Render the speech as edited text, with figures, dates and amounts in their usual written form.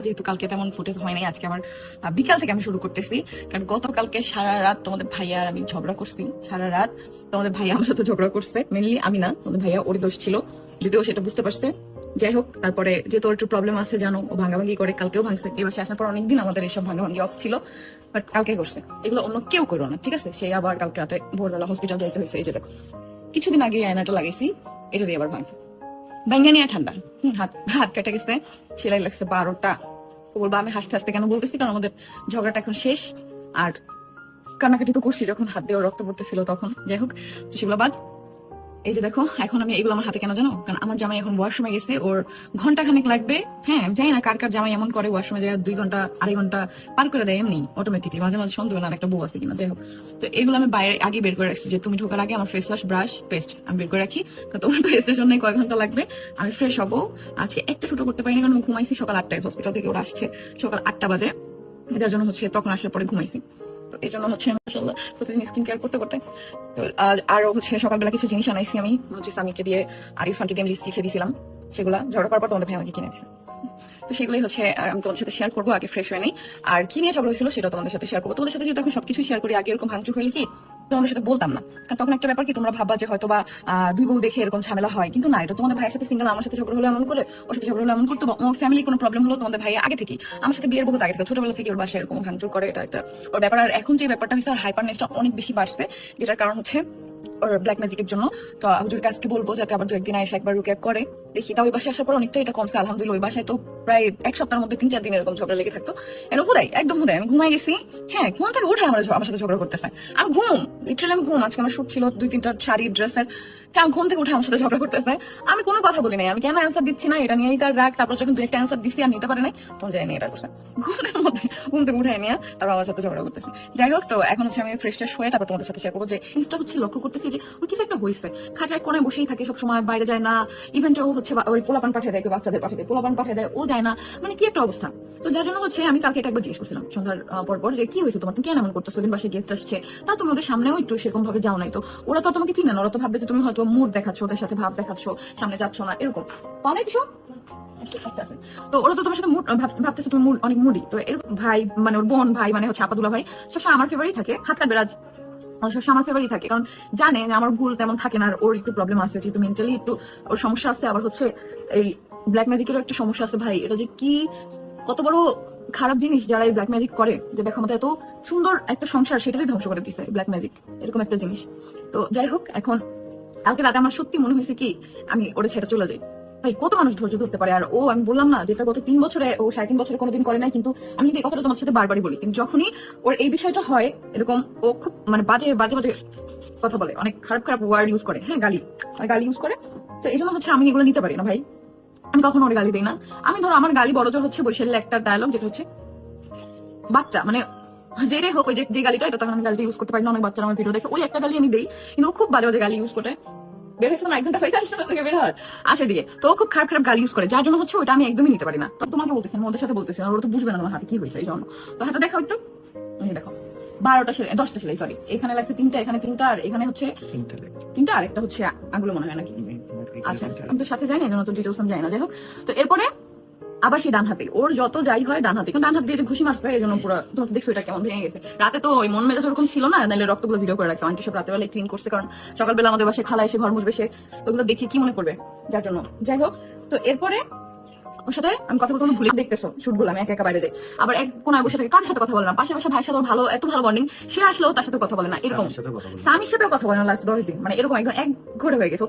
যেহেতু কালকে তেমন ফুটেজ হয় নাই, আজকে আমার বিকাল থেকে আমি শুরু করতেছি। কারণ গতকালকে সারা রাত তোমাদের ভাইয়া আর আমি ঝগড়া করছি। সারা রাত তোমাদের ভাইয়া আমার সাথে ঝগড়া করছে, মেনলি আমি না, তোমাদের ভাইয়া ওর দোষ ছিল, যদিও সেটা বুঝতে পারছে। যাই হোক, তারপরে যেহেতু ওর একটু প্রবলেম আছে জানো, ও ভাঙাভাঙি করে, কালকেও ভাঙছে। এই বাসে আসার পর অনেকদিন আমাদের এইসব ভাঙাভাঙি অফ ছিল, বাট কালকে করছে। এগুলো অন্য কেউ করো না, ঠিক আছে? সেই আবার কালকে রাতে ভোরবেলা হসপিটাল যাইতে হয়েছে। এই যে দেখো, কিছুদিন আগে আয়নাটা লাগাইছি, এটা দিয়ে আবার ভাঙছে। ভাঙ্গা নিয়ে ঠান্ডা, হাত হাত কেটে গেছে, সেলাই লাগছে 12টা। তো বলবো আমি হাসতে হাসতে কেন বলতেছি, কারণ আমাদের ঝগড়াটা এখন শেষ। আর কান্নাকাটি তো করছি যখন হাত দিয়ে রক্ত পড়তেছিল তখন। যাই হোক, সেগুলো বাদ। এই যে দেখো, এখন আমি এগুলো আমার হাতে কেন জানো? কারণ আমার জামাই এখন ওয়াশরুমে গেছে, ওর ঘন্টা খানেক লাগবে। হ্যাঁ, জানি না কার কার জামাই এমন করে, ওয়াশরুমে যায় 2 ঘন্টা 2.5 ঘন্টা পার করে দেয় এমনি অটোমেটিকলি। মাঝে মাঝে সন্দেহ না একটা বউ আছে কিনা। যাই হোক, তো এগুলো আমি বাইরে আগে বের করে রাখছি, যে তুমি ঢোকার আগে আমার ফেস ওয়াশ, ব্রাশ, পেস্ট আমি বের করে রাখি। তো তোমার পেস্টের জন্য কয়েক ঘন্টা লাগবে, আমি ফ্রেশ হবো। আজকে একটা শুরু করতে পারিনি কারণ আমি ঘুমাইছি সকাল 8টায়, হসপিটাল থেকে ওরা আসছে সকাল 8টা বাজে। এটার জন্য তখন আসার পরে ঘুমাইছি। তো এই জন্য মাশাআল্লাহ প্রতিদিন স্কিন কেয়ার করতে করতে। তো আরো সকালবেলা কিছু জিনিস আনাইছি আমি, স্বামীকে দিয়ে আর ইরফানকে দিয়ে আমি লিস্ট লিখে দিয়েছিলাম। সেগুলা ঝগড়া করার পর তোমাদের ভাই আমাকে কিনে দিয়েছে। তো সেগুলোই আমি তোমাদের সাথে শেয়ার করবো। আগে ফ্রেশ হয়ে নেই, আর কি নিয়ে ঝগড়া হয়েছিল সেটা তোমাদের সাথে শেয়ার করবো। তোমাদের সাথে যেহেতু এখন সবকিছু শেয়ার করি, আগে এরকম ভাঙচুর হলে কি তোমাদের সাথে বলতাম না, কারণ তখন একটা ব্যাপার কি, তোমরা ভাববা যে হয়তো বা 2 বউ দেখে এরকম ঝামেলা হয়, কিন্তু না, এটা তোমাদের ভাইয়ের সাথে সিঙ্গেল। আমার সাথে ঝগড়া হলে এমন করে, ওর সাথে ঝগড়া হলে এমন করতো। ওর ফ্যামিলি কোনো প্রবলেম হলো তোমাদের ভাই আগে থেকে, আমার সাথে বিয়ের বহুত আগে থেকে, ছোটবেলা থেকে ওর বাসায় এরকম ভাঙচুর করে। এটা একটা ওর ব্যাপার। আর এখন যে ব্যাপারটা হয়েছে, আর হাইপারনেসটা অনেক বেশি বাড়ছে, যেটার কারণ ওর ব্ল্যাক ম্যাজিকের জন্য। তো হুজুরকে আজকে বলবো যাতে আবার 2-1 দিন এসে একবার রুকিয়া করে দেখি। তা ওই বাসায় আসার পর অনেকটা এটা কমছে আলহামদুলিল্লাহ। ওই বাসায় তো প্রায় 1 সপ্তাহের মধ্যে 3-4 দিন এরকম ঝগড়া লেগে থাকতো। একদম হুদাই আমি ঘুমাই গেছি। হ্যাঁ, ঘুম থেকে উঠে আমার সাথে ঝগড়া করতেছে। আমি লিটারালি আমি ঘুম। আজকে আমার শুট ছিল 2-3টা শাড়ি ড্রেসের, আমি ঘুম থেকে উঠে আমার সাথে ঝগড়া করতেছে। আমি কোনো কথা বলি নাই, আমি কেন অ্যান্সার দিচ্ছি না এটা নিয়েই তার রাগ। তারপর যখন 2-1টা অ্যান্সার দিচ্ছি আর নিতে পারে নাই, তখন যাই নিয়ে এটা করছে। ঘুম থেকে উঠে নিয়ে তারপর আমার সাথে ঝগড়া করতেছে। যাই হোক, তো এখন আমি ফ্রেশ ট্রেশ হয়ে তারপর তোমাদের সাথে শেয়ার করবো। যে ইনস্টা লক্ষ্য করতেছি যে ওর কিছু একটা হয়েছে, খাটের কোণায় বসেই থাকে সবসময়, বাইরে যায় না। ইভেন্টে ও ওই পোলাপান পাঠিয়ে দেয়, বাচ্চাদের পাঠিয়ে দেয়, পোলাপান পাঠিয়ে দেয়, ও যায় না। মানে কি একটা অবস্থা। তো যার জন্য আমি কালকে এটা একবার জিজ্ঞেস করছিলাম সন্ধ্যার পর যে কি হয়েছে তোমার, তুমি কেন এমন করতেছো? দিন বাসায় গেস্ট আসছে, তা তুমি ওদের সামনেও একটু সেরকম ভাবে যাও নাই। তো ওরা তো তোমাকে চিনে না, ওরা তো ভাববে যে তুমি হয়তো মুড দেখাচ্ছ, ওদের সাথে ভাব দেখাচ্ছ, সামনে যাচ্ছ না, এরকম অনেক কিছু। তো ওরা তো তোমার সাথে ভাবতেছে তুমি অনেক মুডি। তো এরকম ভাই মানে ওর বোন ভাই মানে আপাদুলা ভাই সবসময় আমার ফেভারই থাকে, হাত কাটবে রাজ সবসময় আমার ফেভারই থাকে, কারণ জানে যে আমার ভুল তেমন থাকে না। আর ওর একটু প্রবলেম আছে, যেহেতু মেন্টালি একটু ওর সমস্যা আছে, আবার এই ব্ল্যাক ম্যাজিকেরও একটা সমস্যা আছে। ভাই, এটা যে কি কত বড় খারাপ জিনিস যারা এই ব্ল্যাক ম্যাজিক করে, যে দেখো আমাদের এত সুন্দর একটা সংসার সেটাই ধ্বংস করে দিচ্ছে ব্ল্যাক ম্যাজিক, এরকম একটা জিনিস। তো যাই হোক, এখন কালকে রাতে আমার সত্যি মনে হয়েছে কি আমি ওরে ছেড়ে চলে যাই। ভাই, কত মানুষ ধৈর্য ধরতে পারে? আর আমি বললাম না, যেটা গত 3 বছরে, ও 3.5 বছরে কোনোদিন করে নাই, কিন্তু আমি কিন্তু এই কথাটা তোমার সাথে বারবারই বলি। কিন্তু যখনই ওর এই বিষয়টা হয় এরকম, ও খুব মানে বাজে বাজে বাজে কথা বলে, অনেক খারাপ খারাপ ওয়ার্ড ইউজ করে। হ্যাঁ, গালি ইউজ করে। তো এই জন্য আমি এগুলো নিতে পারি না ভাই। আমি কখনো ওর গালি দিই না। আমি ধরো আমার গালি বড়জোর বৈশালীর একটা ডায়লগ, যেটা বাচ্চা মানে যেটাই হোক, ওই যে গালিটা, এটা তখন আমি গালিটা ইউজ করতে পারি না। অনেক বাচ্চারা আমার ভিডিও দেখে ওই একটা গালি আমি দিই, কিন্তু ও খুব বাজে বাজে গালি ইউজ করে। বের হয়েছে 1 ঘন্টা হয়েছে থেকে বের হওয়ার আসে দিকে। তো খুব খারাপ খারাপ গালি ইউজ করে, যার জন্য ওইটা আমি একদমই নিতে পারি না। তো তোমাকে বলতেছি, ওদের সাথে বলতেছি, ওরা তো বুঝবে না আমার হাতে কি হয়েছে। এই জন্য তো হাতে দেখো একটু, দেখো 12টা সেলাই, 10টা সেলাই, সরি, এখানে লাগছে 3টা, এখানে 3টা, আর এখানে 3টা, আর একটা আঙুলে মনে হয় নাকি। আচ্ছা, আমি তো সাথে যাই না, এজন্য তো ডিটেলস আমি যাই না। যাই হোক, তো এরপরে আবার সেই ডান হাতে, ওর যত যাই হয় ডান হাতে, কারণ ডান হাত দিয়ে যে ঘুষি মারছে, এই জন্য পুরো তোমার দেখছো এটা কেমন ভেঙে গেছে। রাতে তো ওই মন মেজাজ ওরকম ছিল না, নাহলে রক্তগুলো ভিডিও করে রাখছে। আন্টি সব রাতে বেলায় ক্লিন করছে, কারণ সকালবেলা আমাদের বাসায় খালা এসে ঘর মুছবে, সে ওগুলো দেখে কি মনে করবে, যার জন্য। যাই হোক, তো এরপরে ওর সাথে আমি কথা বলতে ভুলে, দেখতেছো শুট বললাম একা একা বাইরে যাই, আবার এক কোনায় বসে থাকে, কার সাথে কথা বলে না। পাশে ভাইয়ের সাথে ভালো, এত ভালো বন্ডিং, সে আসলেও তার সাথে কথা বলে না, এরকম। স্বামীর সাথেও কথা বলে না লাস্ট 10 দিন, মানে এরকম একদম এক ঘরে হয়ে গেছে।